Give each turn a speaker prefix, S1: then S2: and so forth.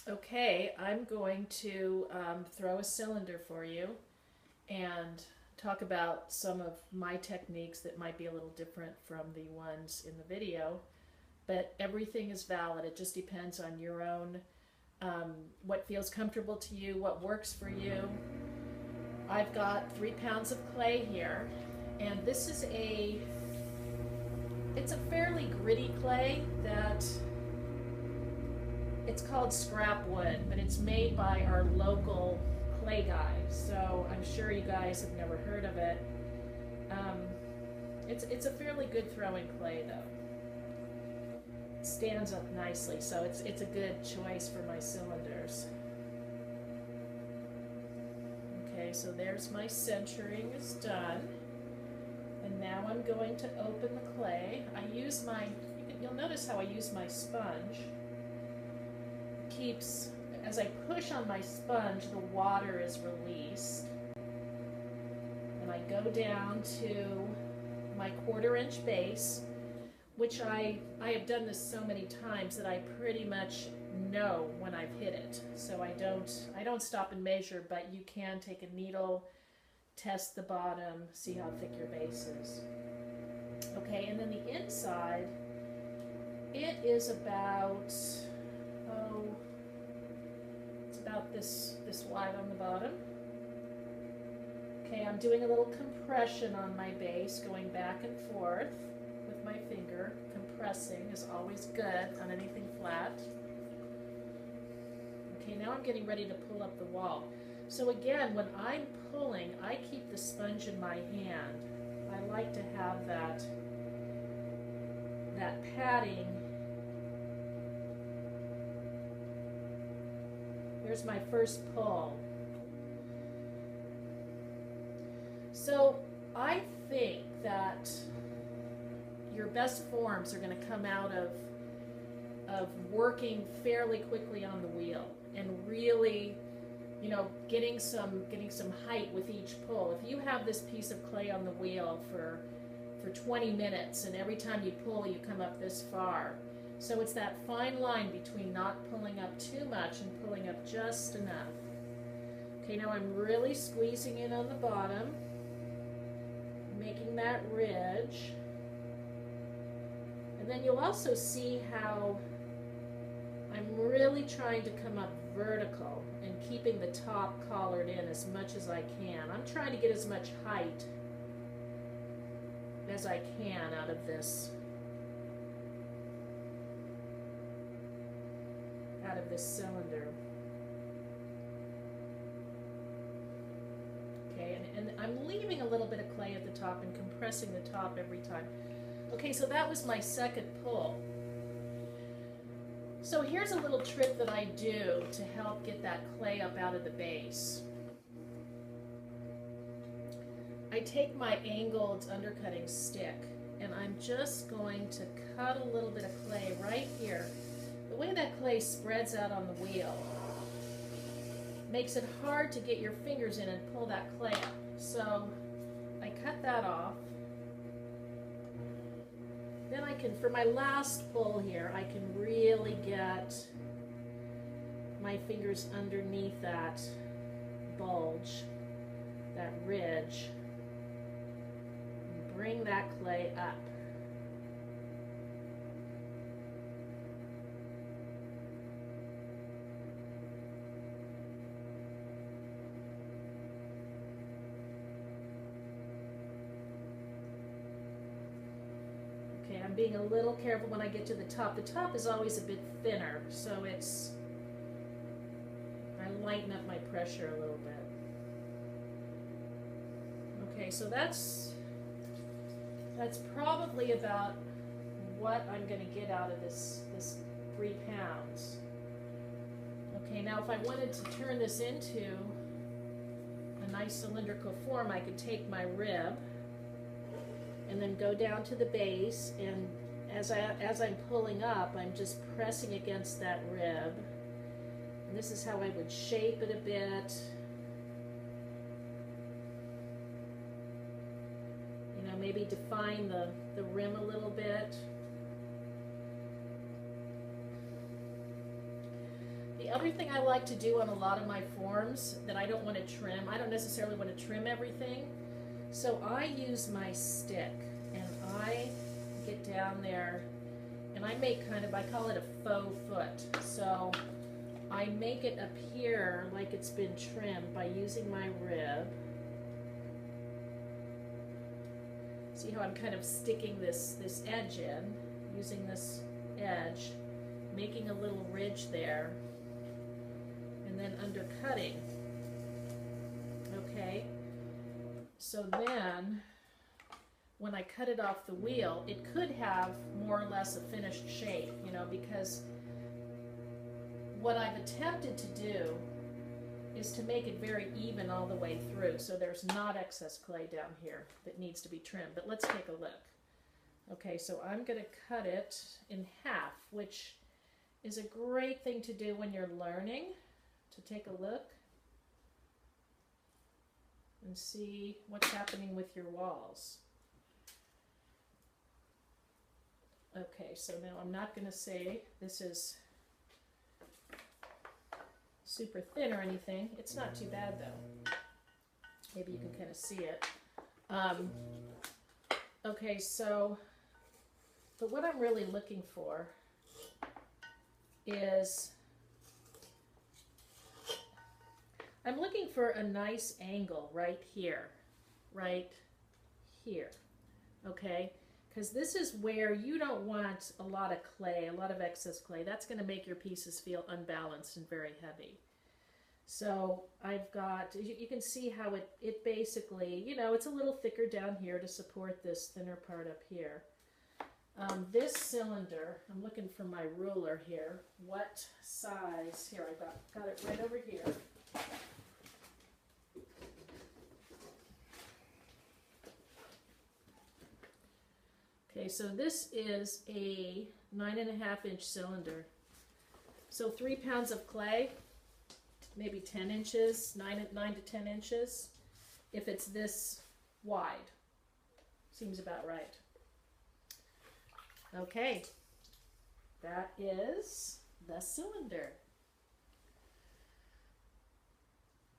S1: Okay, I'm going to throw a cylinder for you and talk about some of my techniques that might be a little different from the ones in the video, but everything is valid. It just depends on your own, what feels comfortable to you, what works for you. I've got 3 pounds of clay here, and it's a fairly gritty clay that it's called scrap wood, but it's made by our local clay guy. So I'm sure you guys have never heard of it. Um, it's a fairly good throwing clay though. It stands up nicely, so it's a good choice for my cylinders. Okay, so there's my centering is done. And now I'm going to open the clay. You'll notice how I use my sponge. Keeps, as I push on my sponge, the water is released. And I go down to my 1/4 inch base, which I have done this so many times that I pretty much know when I've hit it. So I don't stop and measure, but you can take a needle, test the bottom, see how thick your base is. Okay, and then the inside, it is about, it's about this wide on the bottom. Okay, I'm doing a little compression on my base, going back and forth with my finger. Compressing is always good on anything flat. Okay, now I'm getting ready to pull up the wall. So again, when I'm pulling, I keep the sponge in my hand. I like to have that padding. Here's my first pull. So I think that your best forms are going to come out of working fairly quickly on the wheel and really, getting some height with each pull. If you have this piece of clay on the wheel for 20 minutes and every time you pull you come up this far. So it's that fine line between not pulling up too much and pulling up just enough. Okay, now I'm really squeezing in on the bottom, making that ridge. And then you'll also see how I'm really trying to come up vertical and keeping the top collared in as much as I can. I'm trying to get as much height as I can out of this cylinder. Okay, and I'm leaving a little bit of clay at the top and compressing the top every time. Okay, so that was my second pull. So here's a little trick that I do to help get that clay up out of the base. I take my angled undercutting stick and I'm just going to cut a little bit of clay right here. The way that clay spreads out on the wheel makes it hard to get your fingers in and pull that clay up. So I cut that off. Then I can, for my last pull here, I can really get my fingers underneath that bulge, that ridge, and bring that clay up. I'm being a little careful when I get to the top. The top is always a bit thinner, so I lighten up my pressure a little bit. Okay, so that's probably about what I'm going to get out of this 3 pounds. Okay, now if I wanted to turn this into a nice cylindrical form, I could take my rib and then go down to the base, and as I'm pulling up, I'm just pressing against that rib. And this is how I would shape it a bit. Maybe define the rim a little bit. The other thing I like to do on a lot of my forms that I don't want to trim, I don't necessarily want to trim everything, so I use my stick and I get down there and I make kind of, I call it a faux foot. So I make it appear like it's been trimmed by using my rib. See how I'm kind of sticking this edge in, using this edge, making a little ridge there, and then undercutting. Okay, so then when I cut it off the wheel, it could have more or less a finished shape, you know, because what I've attempted to do is to make it very even all the way through, so there's not excess clay down here that needs to be trimmed. But let's take a look. Okay, so I'm going to cut it in half, which is a great thing to do when you're learning, to take a look and see what's happening with your walls. Okay, so now I'm not going to say this is super thin or anything. It's not too bad though. Maybe you can kind of see it. Okay, so, but what I'm really looking for is, I'm looking for a nice angle right here, okay? Because this is where you don't want a lot of clay, a lot of excess clay. That's going to make your pieces feel unbalanced and very heavy. So I've got, you can see how it basically, you know, it's a little thicker down here to support this thinner part up here. This cylinder, I'm looking for my ruler here. What size? Here, I got it right over here. Okay, so this is a 9.5-inch cylinder. So 3 pounds of clay, maybe 10 inches, 9 to 10 inches, if it's this wide. Seems about right. Okay, that is the cylinder.